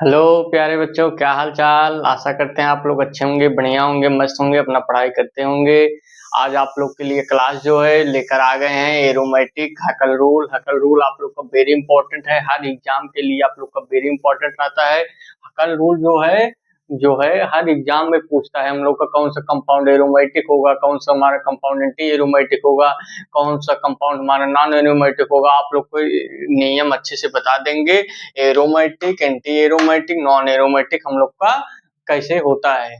Hello प्यारे बच्चों, क्या हाल चाल। आशा करते हैं आप लोग अच्छे होंगे, बढ़िया होंगे, मस्त होंगे, अपना पढ़ाई करते होंगे। आज आप लोग के लिए क्लास जो है लेकर आ गए हैं एरोमेटिक हकल रूल। हकल रूल आप लोग का वेरी इंपॉर्टेंट है, हर एग्जाम के लिए आप लोग का वेरी इंपॉर्टेंट रहता है। हकल रूल जो है हर एग्जाम में पूछता है हम लोग का कौन सा कंपाउंड एरोमेटिक होगा, कौन सा हमारा कंपाउंड एंटी एरोमेटिक होगा, कौन सा कंपाउंड हमारा नॉन एरोमेटिक होगा। आप लोग को नियम अच्छे से बता देंगे। Aromatic, anti aromatic, non aromatic हम लोग का कैसे होता है।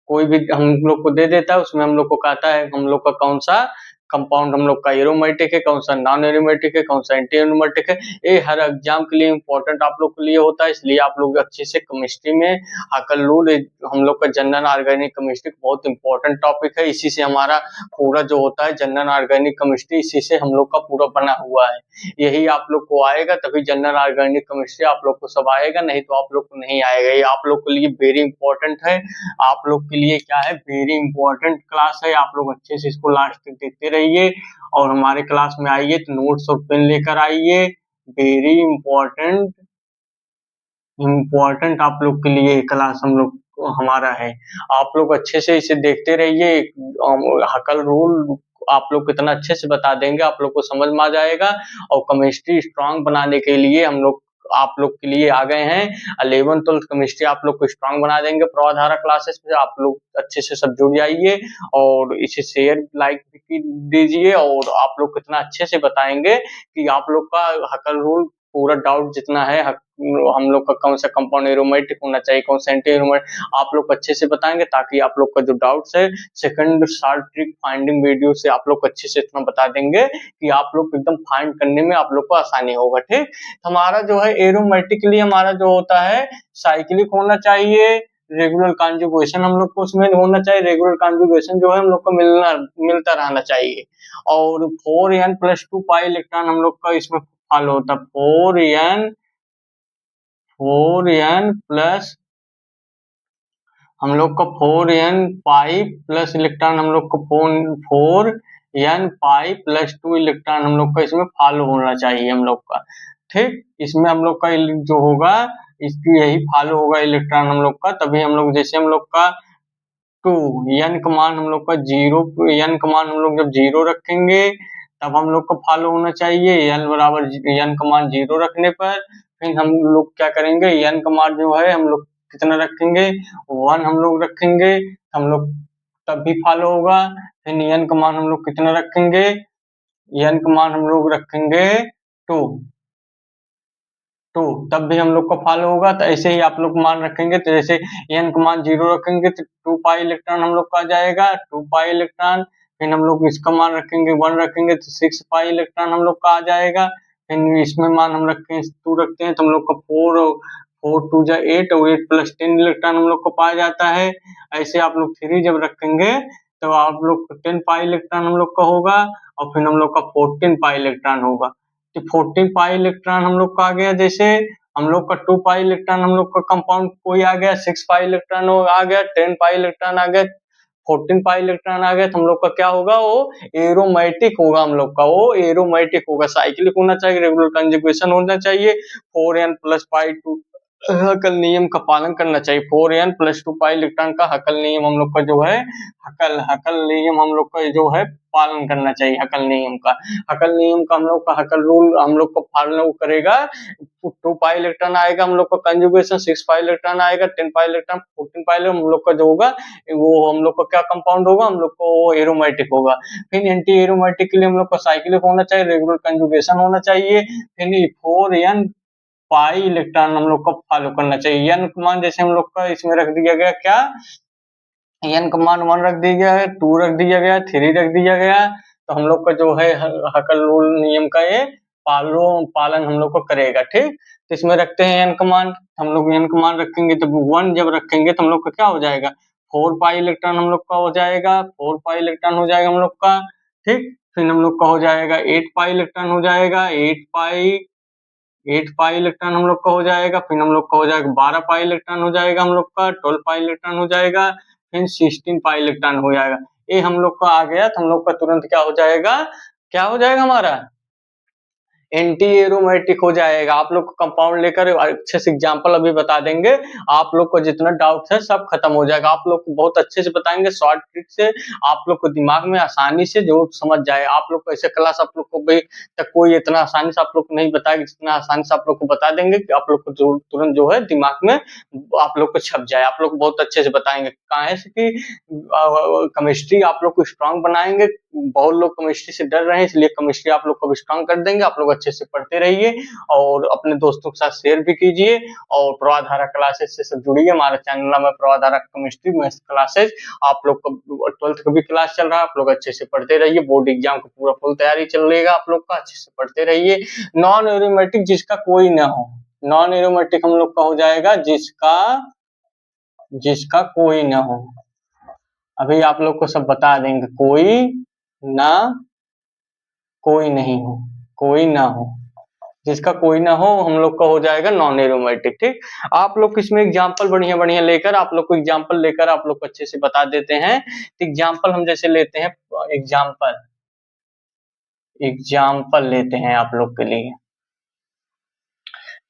कोई भी हम लोग को दे देता है, उसमें हम लोग को कहता है हम लोग का कौन सा कंपाउंड हम लोग का एरोमेटिक है, कौन सा नॉन एरोमेटिक है, कौन सा एंटी एरोमेटिक है। ये हर एग्जाम के लिए इंपॉर्टेंट आप लोग के लिए होता है, इसलिए आप लोग अच्छे से केमिस्ट्री में हकल रूल हम लोग का जनरल ऑर्गेनिक केमिस्ट्री बहुत इंपॉर्टेंट टॉपिक है। इसी से हमारा पूरा जो होता है जनरल ऑर्गेनिक केमिस्ट्री, इसी से हम लोग का पूरा बना हुआ है। यही आप लोग को आएगा तभी जनरल ऑर्गेनिक केमिस्ट्री आप लोग को सब आएगा, नहीं तो आप लोग को नहीं आएगा। ये आप लोग के लिए वेरी इंपॉर्टेंट है। आप लोग के लिए क्या है, वेरी इंपॉर्टेंट क्लास है। आप लोग अच्छे से इसको लास्ट तक देखते रहिए और हमारे क्लास में आइए तो नोट्स और पेन लेकर आइए। वेरी इंपॉर्टेंट इम्पोर्टेंट आप लोग के लिए क्लास हम लोग हमारा है। आप लोग अच्छे से इसे देखते रहिए। हकल रूल आप लोग कितना अच्छे से बता देंगे, आप लोग को समझ में आ जाएगा। और केमिस्ट्री स्ट्रांग बनाने के लिए हम लोग आप लोग के लिए आ गए हैं। 11th 12th केमिस्ट्री आप लोग को स्ट्रांग बना देंगे। प्रवाधारा क्लासेस में आप लोग अच्छे से सब जुड़ जाइए और इसे शेयर लाइक दीजिए। और आप लोग कितना अच्छे से बताएंगे कि आप लोग का हकल रूल पूरा डाउट जितना है हम लोग का कौन सा कंपाउंड एरोमेटिक होना चाहिए, कौन सा एंटी एरोमेटिक, आप लोग अच्छे से बताएंगे ताकि आप लोग का जो डाउट्स है second short trick finding video से आप लोग अच्छे से इतना बता देंगे कि आप लोग एकदम फाइंड करने में आप लोग को आसानी होगा। ठीक, हमारा जो है एरोमेटिक के लिए हमारा जो होता है साइक्लिक होना चाहिए। रेगुलर कॉन्जुगेशन हम लोग को उसमें होना चाहिए। रेगुलर कॉन्जुगेशन जो है हम लोग को मिलता रहना चाहिए। और 4n+2 पाई इलेक्ट्रॉन हम लोग का इसमें फॉलो होता है। 4n प्लस हम लोग का 4n पाई प्लस इलेक्ट्रॉन हम लोग को 4n पाई प्लस 2 इलेक्ट्रॉन हम लोग का इसमें फॉलो होना चाहिए हम लोग का। ठीक, इसमें हम लोग का जो होगा इसकी यही फॉलो होगा इलेक्ट्रॉन हम लोग का। तभी हम लोग जैसे हम लोग का 2 n का मान हम लोग का 0, n का मान हम लोग जब 0 रखेंगे तब हम लोग को फॉलो होना चाहिए। n बराबर n का मान 0 रखने पर फिर हम लोग क्या करेंगे, n का मान जो है हम लोग कितना रखेंगे, 1 हम लोग रखेंगे, हम लोग तब भी फॉलो होगा। फिर n का मान हम लोग कितना रखेंगे, n का मान हम लोग रखेंगे 2, तब भी हम लोग को फॉलो होगा। तो ऐसे ही आप लोग मान रखेंगे, तो जैसे n का मान 0 रखेंगे तो 2 पाई इलेक्ट्रॉन हम लोग का आ जाएगा, 2 पाई इलेक्ट्रॉन। फिर हम लोग इसका मान रखेंगे 1 रखेंगे तो 6 पाई इलेक्ट्रॉन हम लोग का आ जाएगा। फिर इसमें मान हम रखते हैं 2 रखते हैं तो हम लोग का 4 2 जा 8 और 8 प्लस 10 इलेक्ट्रॉन हम लोग को पाया जाता है। ऐसे आप लोग 3 जब रखेंगे तो आप लोग 10 पाई इलेक्ट्रॉन हम लोग का होगा और फिर हम लोग का 14 पाई इलेक्ट्रॉन होगा। तो 14 पाई इलेक्ट्रॉन हम लोग का आ गया। जैसे हम लोग का 2 पाई इलेक्ट्रॉन हम लोग का कंपाउंड कोई आ गया, 6 पाई इलेक्ट्रॉन आ गया, 10 पाई इलेक्ट्रॉन आ गया, 14 पाई इलेक्ट्रॉन आ गया, तो हम लोग का क्या होगा, वो एरोमेटिक होगा। हम लोग का वो एरोमेटिक होगा। साइक्लिक होना चाहिए, रेगुलर कंजुगेशन होना चाहिए, 4n प्लस पाई 2 हकल नियम का पालन करना चाहिए। 4n प्लस 2 पाई इलेक्ट्रॉन का हकल नियम हम लोग का जो है हकल नियम हम लोग का जो है पालन करना चाहिए। हकल नियम का हम लोग का हकल रूल हम लोग को फॉलो करेगा। 2 पाई इलेक्ट्रॉन आएगा हम लोग का कंजुगेशन, 6 पाई इलेक्ट्रॉन आएगा, 10 पाई इलेक्ट्रॉन, 14 पाई इलेक्ट्रॉन हम लोग का जो होगा वो हम लोग का क्या कंपाउंड होगा, हम लोग को एरोमेटिक होगा। फिर एंटी एरोमेटिक के लिए हम लोग का साइक्लिक होना चाहिए, रेगुलर कंजुगेशन होना चाहिए। फिर 4n पाई इलेक्ट्रॉन हम लोग को फॉलो करना चाहिए। n का मान जैसे हम लोग का इसमें रख दिया गया, क्या n का मान 1 रख दिया गया है, 2 रख दिया गया है, 3 रख दिया गया है। तो हम लोग का जो है हकल रूल नियम का ये पालन हम लोग को करेगा। ठीक, तो इसमें रखते हैं n का मान, हम लोग n का मान रखेंगे तो 1 जब रखेंगे तो हम लोग का क्या हो जाएगा, 4 पाई इलेक्ट्रॉन हम लोग का हो जाएगा, 4 पाई इलेक्ट्रॉन हो जाएगा हम लोग का। ठीक, फिर हम लोग का हो जाएगा 8 पाई इलेक्ट्रॉन हो जाएगा, 8 पाई इलेक्ट्रॉन हम लोग का हो जाएगा। फिर हम लोग का हो जाएगा 12 पाई इलेक्ट्रॉन हो जाएगा हम लोग का, 12 पाई इलेक्ट्रॉन हो जाएगा, फिर 16 पाई इलेक्ट्रॉन हो जाएगा। ये हम लोग का आ गया तो हम लोग का तुरंत क्या हो जाएगा, क्या हो जाएगा हमारा एंटी एरोमेटिक हो जाएगा। आप लोग को कंपाउंड लेकर अच्छे से एग्जांपल अभी बता देंगे, आप लोग को जितना डाउट है सब खत्म हो जाएगा। आप लोग को बहुत अच्छे से बताएंगे, शॉर्ट ट्रिक से, आप लोग को दिमाग में आसानी से जो समझ जाए। आप लोग को ऐसे क्लास आप लोग को भी तक कोई इतना आसानी से आप लोग को नहीं बताएगा, जितना आसानी से आप लोग को बता देंगे कि आप लोग को जो तुरंत जो है दिमाग में आप लोग को छप जाए। आप लोग बहुत अच्छे से बताएंगे, काहे से कि केमिस्ट्री आप लोग को स्ट्रांग बनाएंगे। बहुत लोग केमिस्ट्री से डर रहे हैं, इसलिए केमिस्ट्री आप लोग को स्ट्रांग कर देंगे। आप लोग अच्छे से पढ़ते रहिए और अपने दोस्तों के साथ शेयर भी कीजिए, और प्रवाधारा क्लासेस से सब जुड़िए। हमारे चैनल में प्रवाधारा केमिस्ट्री मैथ्स क्लासेस, आप लोग का 12th का भी क्लास चल रहा है, आप लोग अच्छे से पढ़ते रहिए। बोर्ड एग्जाम का पूरा फुल तैयारी चलेगा आप लोग का, अच्छे से पढ़ते रहिए। नॉन एरोमेटिक जिसका कोई ना हो, नॉन एरोमेटिक हम लोग का हो जाएगा जिसका कोई ना हो। अभी आप लोग को सब बता देंगे, कोई ना, कोई नहीं हो, कोई ना हो, जिसका कोई ना हो हम लोग का हो जाएगा नॉन एरोमेटिक। ठीक, आप लोग इसमें एग्जांपल बढ़िया बढ़िया लेकर, आप लोग को एग्जांपल लेकर आप लोग को अच्छे से बता देते हैं। तो एग्जांपल हम जैसे लेते हैं, एग्जांपल एग्जांपल लेते हैं आप लोग के लिए।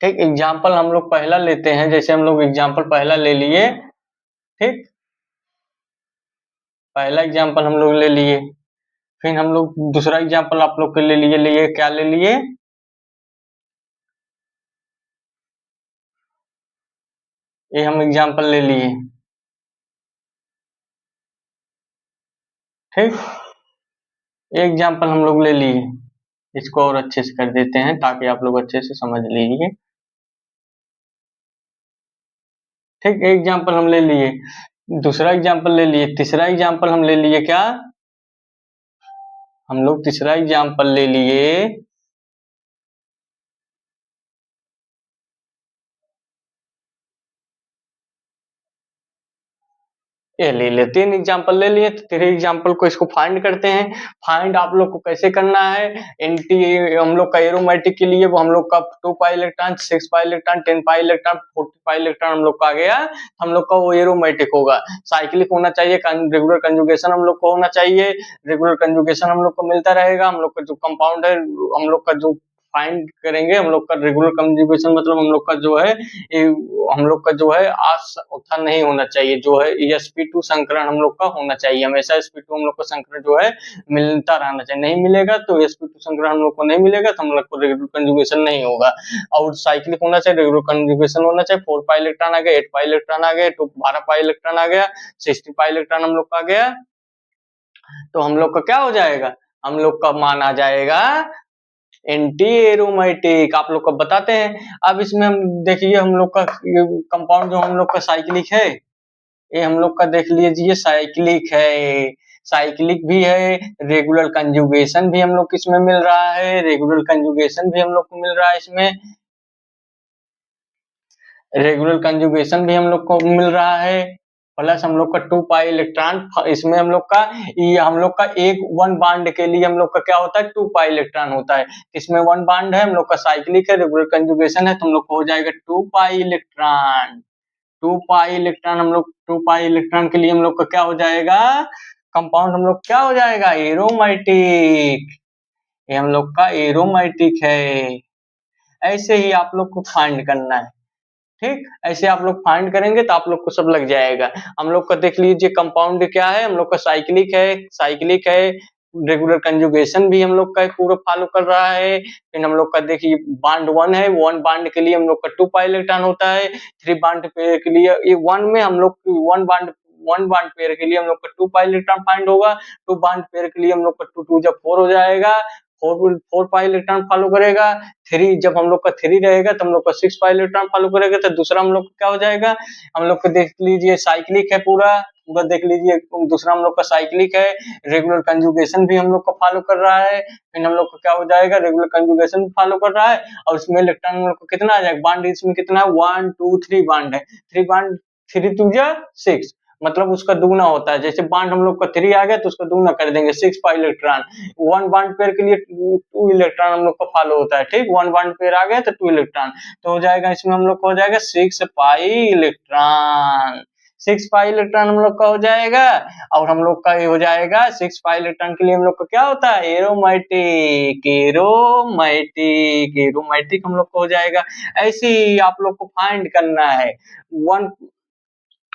ठीक, एग्जांपल हम लोग पहला लेते हैं, जैसे हम लोग एग्जांपल पहला ले लिए। ठीक, पहला एग्जांपल हम लोग ले लिए, फिर हम लोग दूसरा एग्जांपल आप लोग के लिए क्या ले लिए, ये हम एग्जांपल ले लिए। ठीक, ये एग्जांपल हम लोग ले लिए, इसको और अच्छे से कर देते हैं ताकि आप लोग अच्छे से समझ लीजिए। ठीक, एक एग्जांपल हम ले लिए, दूसरा एग्जांपल ले लिए, तीसरा एग्जांपल हम ले लिए, क्या हम लोग तीसरा एग्जांपल ले लिए, ये ले लिए। 3 एग्जांपल ले लिए, तो 3 एग्जांपल को इसको फाइंड करते हैं। फाइंड आप लोग को कैसे करना है, एंटी हम लोग का एरोमेटिक के लिए वो हम लोग का 2 pi electron, 6 pi electron, 10 pi electron, 40 pi electron हम लोग का आ गया, हम लोग का वो एरोमेटिक होगा। साइक्लिक होना चाहिए, रेगुलर कंजुगेशन हम लोग को होना चाहिए, रेगुलर कंजुगेशन हम लोग को मिलता रहेगा। हम लोग का जो कंपाउंड है, हम लोग का जो फाइंड करेंगे, हम लोग का रेगुलर कंजुगेशन मतलब हम लोग का जो है, हम लोग का जो है उत्थान नहीं होना चाहिए, जो है sp2 संकरण हम लोग का होना चाहिए। हमेशा sp2 हम लोग को संकरण जो है मिलता रहना चाहिए। नहीं मिलेगा तो sp2 संकरण हम लोग को नहीं मिलेगा तो हम लोग को रेगुलर कंजुगेशन नहीं होगा। और साइक्लिक होना चाहिए, रेगुलर कंजुगेशन होना चाहिए। 4 पाई इलेक्ट्रॉन आ गया, 8 पाई इलेक्ट्रॉन आ गया, 12 पाई इलेक्ट्रॉन आ गया, 60 पाई इलेक्ट्रॉन हम लोग का आ गया, तो हम लोग का क्या हो जाएगा, हम लोग का मान आ जाएगा एंटी एरोमेटिक। आप लोग को बताते हैं। अब इसमें हम देखिए, हम लोग का कंपाउंड जो हम लोग का साइक्लिक है, ये हम लोग का देख लीजिए साइक्लिक है, साइक्लिक भी है, रेगुलर कंजुगेशन भी हम लोग इसमें मिल रहा है, रेगुलर कंजुगेशन भी हम लोग को मिल रहा है इसमें, रेगुलर कंजुगेशन भी हम लोग को मिल रहा है, प्लस हम लोग का 2 पाई इलेक्ट्रॉन इसमें हम लोग का, ये हम लोग का एक 1 बॉन्ड के लिए हम लोग का क्या होता है, 2 पाई इलेक्ट्रॉन होता है। इसमें 1 बॉन्ड है, हम लोग का साइक्लिक है, रेगुलर कंजुगेशन है, तो हम लोग को हो जाएगा 2 पाई इलेक्ट्रॉन। 2 पाई इलेक्ट्रॉन हम लोग 2 पाई इलेक्ट्रॉन के लिए हम लोग का क्या हो जाएगा, कंपाउंड हम लोग क्या हो जाएगा, एरोमेटिक। ये हम लोग का एरोमेटिक है। ऐसे ही आप लोग को फाइंड करना है। ठीक, ऐसे आप लोग फाइंड करेंगे तो आप लोग को सब लग जाएगा। हम लोग का देख लीजिए कंपाउंड क्या है, हम लोग का साइक्लिक है, साइक्लिक है, रेगुलर कंजुगेशन भी हम लोग का पूरा फॉलो कर रहा है। फिर हम लोग का देखिए बॉन्ड 1 है, 1 बॉन्ड के लिए हम लोग का 2 पाई इलेक्ट्रॉन होता है। 3 बॉन्ड पेयर के लिए, ये 1 में हम लोग 1 बॉन्ड पेयर के लिए हम लोग का 2 पाई इलेक्ट्रॉन फाइंड होगा। 2 बॉन्ड पेयर के लिए हम लोग का 2 2 जब 4 हो जाएगा, 4 पाई इलेक्ट्रॉन फॉलो करेगा। 3 जब हम लोग का 3 रहेगा तो हम लोग का 6 पाई इलेक्ट्रॉन फॉलो करेगा, तो दूसरा हम लोग का क्या हो जाएगा, हम लोग को देख लीजिए साइक्लिक है, पूरा पूरा देख लीजिए, दूसरा हम लोग का साइक्लिक है, रेगुलर कंजुगेशन भी हम लोग का फॉलो कर रहा है। फिर हम लोग का क्या हो जाएगा, रेगुलर कंजुगेशन भी फॉलो कर रहा है, और उसमें इलेक्ट्रॉन हम लोग को कितना आ जाएगा, बॉन्ड इसमें कितना है, 1 2 3 बॉन्ड है, 3 बॉन्ड, 3 2 जा 6, मतलब उसका दुगना होता है। जैसे बॉन्ड हम लोग का 3 आ गया तो उसका दुगना कर देंगे, 6 पाई इलेक्ट्रॉन। 1 बॉन्ड पेयर के लिए 2 इलेक्ट्रॉन हम लोग को फॉलो होता है। ठीक, 1 बॉन्ड पेयर आ गया तो 2 इलेक्ट्रॉन, तो हो जाएगा इसमें हम लोग को हो जाएगा 6 पाई इलेक्ट्रॉन, 6 पाई इलेक्ट्रॉन हम लोग का हो जाएगा, और हम लोग का ये हो जाएगा 6 पाई इलेक्ट्रॉन के लिए हम लोग का क्या होता है, एरोमेटिक, एरोमेटिक, एरोमेटिक हम लोग को हो जाएगा। ऐसे ही आप लोग को फाइंड करना है वन,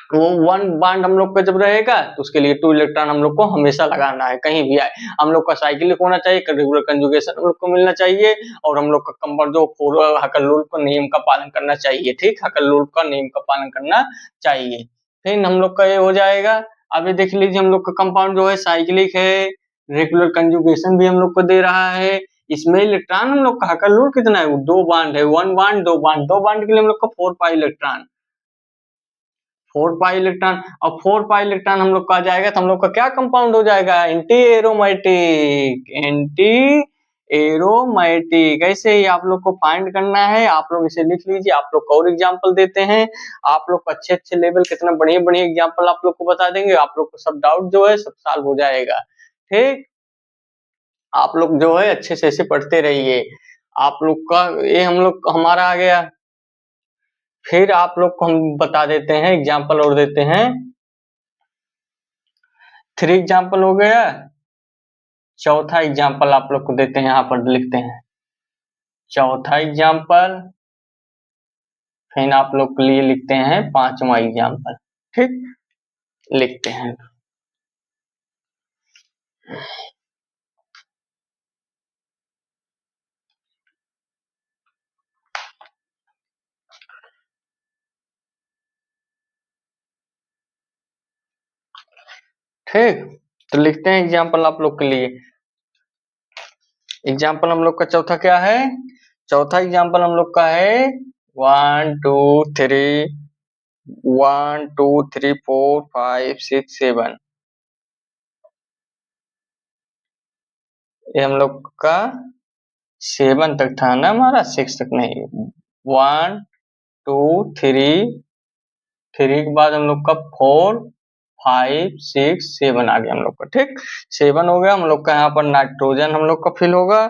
वो वन बॉन्ड हम लोग का जब रहेगा तो उसके लिए 2 इलेक्ट्रॉन हम लोग को हमेशा लगाना है, कहीं भी आए। हम लोग का साइक्लिक होना चाहिए, रेगुलर कंजुगेशन हम लोग को मिलना चाहिए, और हम लोग का कंपाउंड जो हकल-लुल्फ का नियम का पालन करना चाहिए, ठीक, हकल-लुल्फ का नियम का पालन करना चाहिए। फिर हम लोग का ये हो जाएगा। अभी देख लीजिए हम लोग का कंपाउंड जो है साइक्लिक है, रेगुलर कंजुगेशन भी हम लोग को दे रहा है। इसमें इलेक्ट्रॉन हम लोग का हकल-लुल्फ कितना है, 2 बॉन्ड है, 1 बॉन्ड 2 बॉन्ड, 2 बॉन्ड के लिए हम लोग का 4 पाई इलेक्ट्रॉन, 4 पाई इलेक्ट्रॉन, और 4 पाई इलेक्ट्रॉन हम लोग का आ जाएगा तो हम लोग का क्या कंपाउंड हो जाएगा, एंटी एरोमेटिक, एंटी एरोमेटिक। ऐसे ही आप लोग को फाइंड करना है, आप लोग इसे लिख लीजिए। आप लोग को और एग्जांपल देते हैं, आप लोग अच्छे अच्छे लेवल कितना बढ़िया बढ़िया एग्जांपल आप लोग को बता देंगे, आप लोग को सब डाउट जो है सब सॉल्व हो जाएगा, ठीक। आप लोग जो है अच्छे से ऐसे पढ़ते रहिए। आप लोग का ये हम लोग हमारा आ गया। फिर आप लोग को हम बता देते हैं एग्जांपल और देते हैं। 3 एग्जांपल हो गया, चौथा एग्जांपल आप लोग को देते हैं, यहाँ पर लिखते हैं चौथा एग्जांपल, फिर आप लोग के लिए लिखते हैं 5वां एग्जांपल, ठीक, लिखते हैं। ठीक, तो लिखते हैं एग्जांपल आप लोग के लिए। एग्जांपल हम लोग का चौथा क्या है, चौथा एग्जांपल हम लोग का है 1 2 3, 1 2 3 4 5 6 7, ये हम लोग का 7 तक था ना, हमारा 6 तक नहीं। 1 2 3, 3 के बाद हम लोग का 4 5 6 7 आ गया हम लोग का, ठीक। 7 हो गया हम लोग का। यहाँ पर नाइट्रोजन हम लोग का फिल होगा,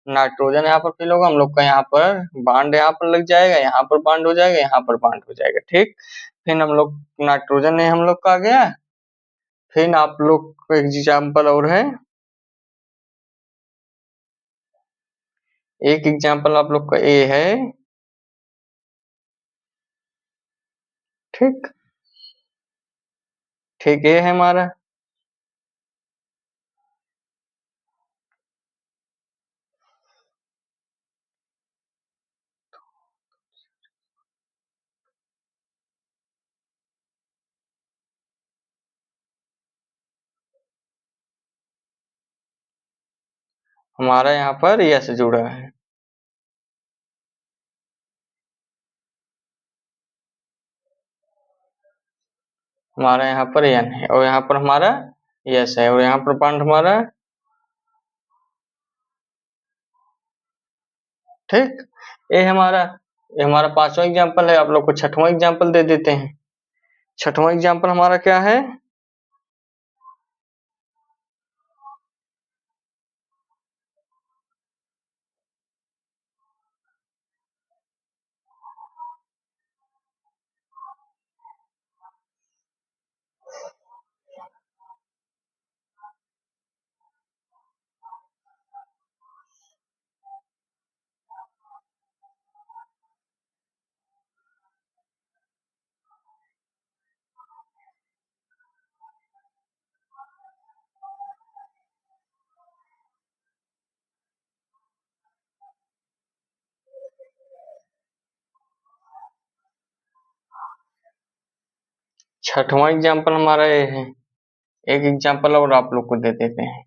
नाइट्रोजन यहाँ पर फिल होगा हम लोग का, यहाँ पर बांड यहाँ पर लग जाएगा, यहाँ पर बांड हो जाएगा, यहाँ पर बांड हो जाएगा, ठीक। फिर हम लोग नाइट्रोजन है हम लोग का आ गया। फिर आप लोग का एग्जाम्पल और है, एक एग्जाम्पल आप लोग का ए है, ठीक, ठीक, ये है हमारा। हमारा यहाँ पर यस जुड़ा है, हमारा यहाँ पर एन है, और यहाँ पर हमारा यस है, और यहाँ पर बॉन्ड हमारा, ठीक। ये हमारा 5वां एग्जाम्पल है। आप लोग को 6वां एग्जाम्पल दे देते हैं। 6वां एग्जाम्पल हमारा क्या है, 6वां एग्जाम्पल हमारा ये है। एक एग्जाम्पल और आप लोग को दे देते हैं।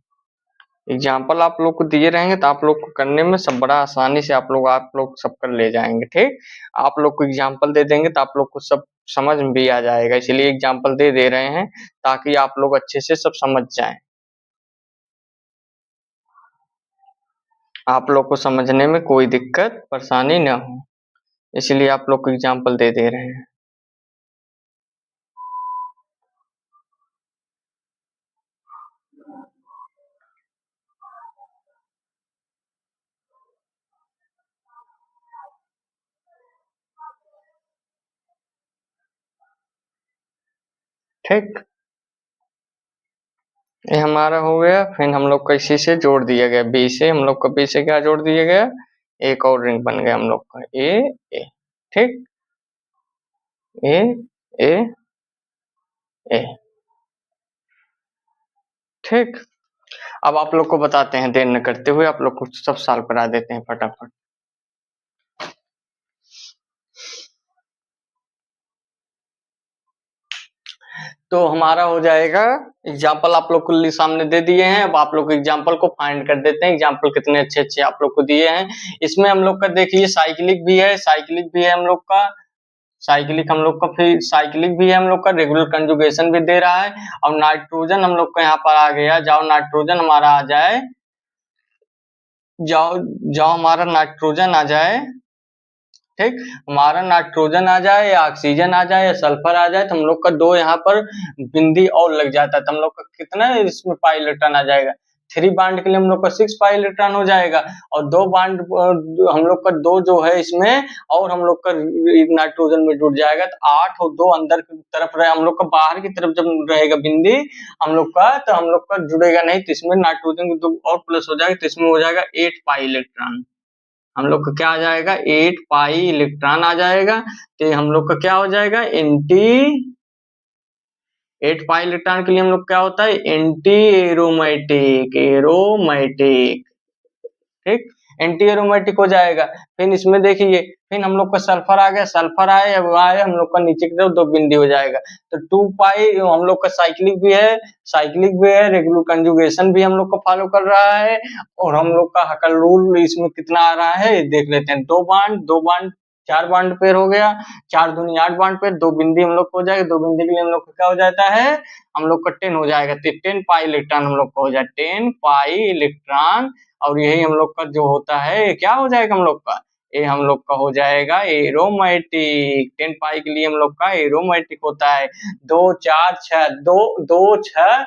एग्जाम्पल आप लोग को दिए रहेंगे तो आप लोग को करने में सब बड़ा आसानी से आप लोग सब कर ले जाएंगे, ठीक। आप लोग को एग्जाम्पल दे देंगे तो आप लोग को सब समझ में भी आ जाएगा, इसलिए एग्जाम्पल दे दे रहे हैं ताकि आप लोग अच्छे से सब समझ जाएं, आप लोग को समझने में कोई दिक्कत परेशानी न हो, इसलिए आप लोग को एग्जाम्पल दे दे रहे हैं। ठीक, ये हमारा हो गया। फिर हम लोग का इसी से जोड़ दिया गया, बी से हम लोग का बी से क्या जोड़ दिया गया, एक और रिंग बन गया हम लोग का ए। ठीक, ए ए ए। ठीक, अब आप लोग को बताते हैं, देर न करते हुए आप लोग को सब सॉल्व करा देते हैं फटाफट। तो हमारा हो जाएगा एग्जाम्पल, आप लोग को सामने दे दिए हैं। अब आप लोग एग्जाम्पल को फाइंड कर देते हैं। एग्जाम्पल कितने अच्छे अच्छे आप लोग को दिए हैं। इसमें हम लोग का देखिए साइक्लिक भी है, साइक्लिक भी है हम लोग का, साइक्लिक हम लोग का, फिर साइक्लिक भी है हम लोग का, रेगुलर कंजुगेशन भी दे रहा है। और नाइट्रोजन हम लोग का यहाँ पर आ गया। जाओ नाइट्रोजन हमारा आ जाए, जाओ जाओ हमारा नाइट्रोजन आ जाए। ठीक, हमारा नाइट्रोजन आ जाए या ऑक्सीजन आ जाए या सल्फर आ जाए तो हम लोग का दो यहाँ पर बिंदी और लग जाता है, तो हम लोग का कितना इसमें पाई इलेक्ट्रॉन आ जाएगा। 3 बांड के लिए हम लोग का 6 पाई इलेक्ट्रॉन हो जाएगा। और 2 बांड हम लोग का 2 जो है इसमें, और हम लोग का नाइट्रोजन में जुड़ जाएगा तो 8 और 2 अंदर की तरफ रहे, हम लोग का बाहर की तरफ जब रहेगा बिंदी हम लोग का, तो हम लोग का जुड़ेगा नहीं, तो इसमें नाइट्रोजन 2 और प्लस हो जाएगा, तो इसमें हो जाएगा 8 पाई इलेक्ट्रॉन। हम लोग का क्या आ जाएगा, 8 पाई इलेक्ट्रॉन आ जाएगा। तो हम लोग का क्या हो जाएगा, एंटी 8 पाई इलेक्ट्रॉन के लिए हम लोग क्या होता है, एंटी एरोमेटिक, एरोमेटिक। ठीक, एंटी एरोमेटिक हो जाएगा। फिर इसमें देखिए, फिर हम लोग का सल्फर आ गया, सल्फर आए, अब आए हम लोग का नीचे की तरफ 2 बिंदी हो जाएगा। तो 2 पाई हम लोग का साइक्लिक भी है, साइक्लिक भी है, रेगुलर कंजुगेशन भी हम लोग को फॉलो कर रहा है। और हम लोग का हकल रूल इसमें कितना आ रहा है देख लेते हैं। 2 बांड 4 बांड पेयर हो गया, 4 दूनी 8 बांड पेयर, 2 बिंदी हम लोग को हो जाएगा। 2 बिंदी के लिए हम लोग का क्या हो जाता है, हम लोग का 10 हो जाएगा। तो 10 पाई इलेक्ट्रॉन हम लोग को हो जाए, 10 पाई इलेक्ट्रॉन। और यही हम लोग का जो होता है क्या हो जाएगा हम लोग का, ये हम लोग का हो जाएगा एरोमेटिक। 10 पाई के लिए हम लोग का एरोमेटिक होता है। 2 4 6 2 2 6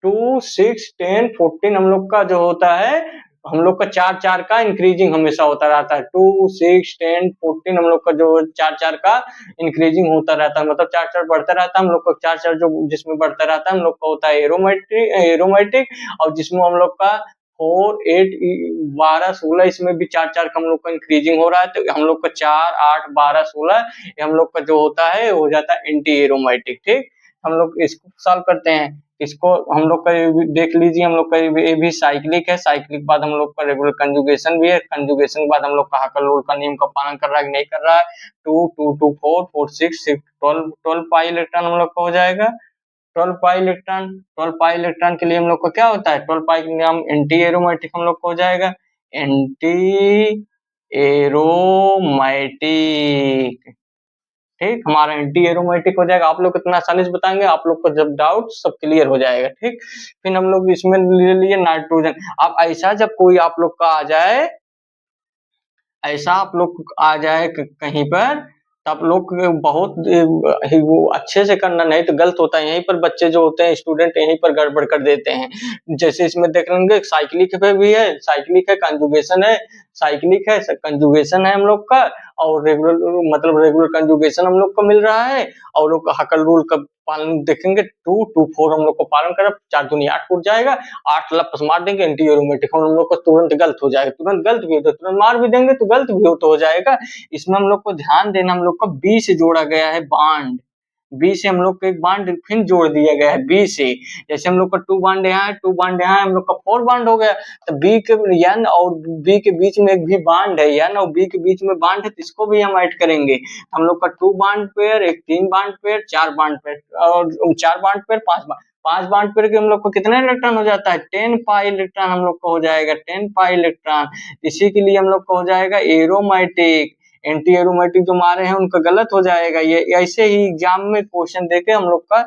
2 6 10 14 हम लोग का जो होता है, हम लोग का 4 4 का इंक्रीजिंग हमेशा होता रहता है। 2 6 10 14 हम लोग का जो 4 4 का इंक्रीजिंग होता रहता है, मतलब 4 4 बढ़ता रहता है हम लोग का। 4 4 जो जिसमें बढ़ता रहता है हम लोग का होता है एरोमेटिक। और जिसमें हम लोग का 4 8 12 16 इसमें भी 4 4 का हम लोग का इंक्रीजिंग हो रहा है, तो हम लोग का 4 8 12 16 ये हम लोग का जो होता है हो जाता है एंटी एरोमेटिक। ठीक, हम लोग इसको सॉल्व करते हैं। इसको हम लोग का देख लीजिए, हम लोग का ये भी साइक्लिक है, साइक्लिक के बाद हम लोग का रेगुलर कंजुगेशन भी है, कंजुगेशन के बाद हम लोग का हाकल रूल का नियम का पालन कर रहा है कि नहीं कर रहा है। 2 2 2 4 4 6 6 12 12 पाई इलेक्ट्रॉन हम लोग का हो जाएगा। 12 पाई इलेक्ट्रॉन, 12 पाई इलेक्ट्रॉन के लिए हम लोग को क्या होता है, 12 पाई के लिए हम एंटी एरोमेटिक हम लोग को हो जाएगा, एंटी एरोमेटिक। ठीक, हमारा एंटी एरोमेटिक हो जाएगा। आप लोग कितना आसानी से बताएंगे, आप लोग को जब डाउट सब क्लियर हो जाएगा। ठीक, फिर हम लोग इसमें ले लिए नाइट्रोजन। अब ऐसा जब कोई आप लोग का आ जाए, ऐसा आप लोग आ जाए कहीं पर, तो आप लोग बहुत ही वो अच्छे से करना, नहीं तो गलत होता है। यहीं पर बच्चे जो होते हैं स्टूडेंट यहीं पर गड़बड़ कर देते हैं। जैसे इसमें देख लेंगे साइक्लिक पे भी है, साइक्लिक है, कंजुगेशन है, साइक्लिक है, कंजुगेशन है हम लोग का। और रेगुलर मतलब रेगुलर कंजुगेशन हम लोग को मिल रहा है। और लोग हकल रूल का पालन देखेंगे, 2 2 4 हम लोग को पालन करें, 4 दूनी 8 फुट जाएगा, 8 लपस मार देंगे एंटी एरोमेटिक, हम लोग को तुरंत गलत हो जाएगा। तुरंत गलत भी हो तो तुरंत मार भी देंगे तो गलत भी हो तो हो जाएगा। इसमें हम लोग को ध्यान देना, हम लोग को बी से जोड़ा गया है बांड, बी से हम लोग को एक बांड फिर जोड़ दिया गया है बी से। जैसे हम लोग का 2 बांड यहाँ है, 2 बांड यहाँ है, हम लोग का 4 बांड हो गया। तो बी के एन और बी के बीच में एक भी बांड है, एन और बी के बीच में बांड है, तो इसको भी हम ऐड करेंगे। हम लोग का 2 बांड पेयर, एक 3 बांड पेयर, 4 बांड पेयर, और 4 बांड पेयर 5 बांड पेयर के हम लोग को कितना इलेक्ट्रॉन हो जाता है, 10 पाई इलेक्ट्रॉन हम लोग को हो जाएगा, 10 पाई इलेक्ट्रॉन। इसी के लिए हम लोग को हो जाएगा एरोमेटिक। एंटी एरोमेटिक जो मारे हैं उनका गलत हो जाएगा। ये ऐसे ही एग्जाम में क्वेश्चन देके हम लोग का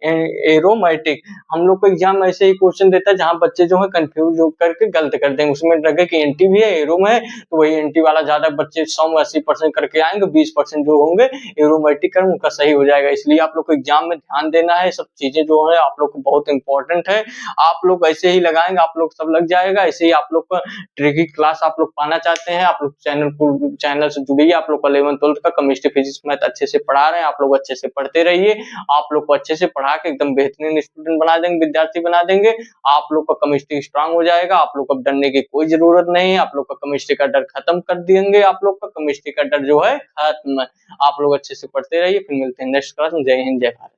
एरोमेटिक। हम लोग को एग्जाम ऐसे ही क्वेश्चन देता है जहां बच्चे जो है कंफ्यूज हो करके गलत कर देंगे, उसमें लगे कि एंटी भी है एरो में है तो वही एंटी वाला ज्यादा बच्चे 100 में 80% करके आएंगे, 20% जो होंगे एरोमेटिक कर उनका सही हो जाएगा। इसलिए आप लोग को एग्जाम में ध्यान देना है, सब चीजें जो है आप लोग को बहुत इंपॉर्टेंट है। आप लोग ऐसे ही लगाएंगे आप लोग सब लग जाएगा। ऐसे ही आप लोग का ट्रिकी क्लास आप लोग पाना चाहते हैं, आप लोग चैनल से जुड़िए। आप लोग को 11th-12th का केमिस्ट्री फिजिक्स मैथ अच्छे से पढ़ा रहे हैं, आप लोग अच्छे से पढ़ते रहिए। आप लोग को अच्छे से पढ़ा के एकदम बेहतरीन स्टूडेंट बना देंगे, विद्यार्थी बना देंगे। आप लोग का केमिस्ट्री स्ट्रांग हो जाएगा, आप लोग को डरने की कोई जरूरत नहीं है, आप लोग का केमिस्ट्री का डर खत्म कर देंगे। आप लोग का केमिस्ट्री का डर जो है खत्म। आप लोग अच्छे से पढ़ते रहिए, फिर मिलते हैं नेक्स्ट क्लास में। जय हिंद जय भारत।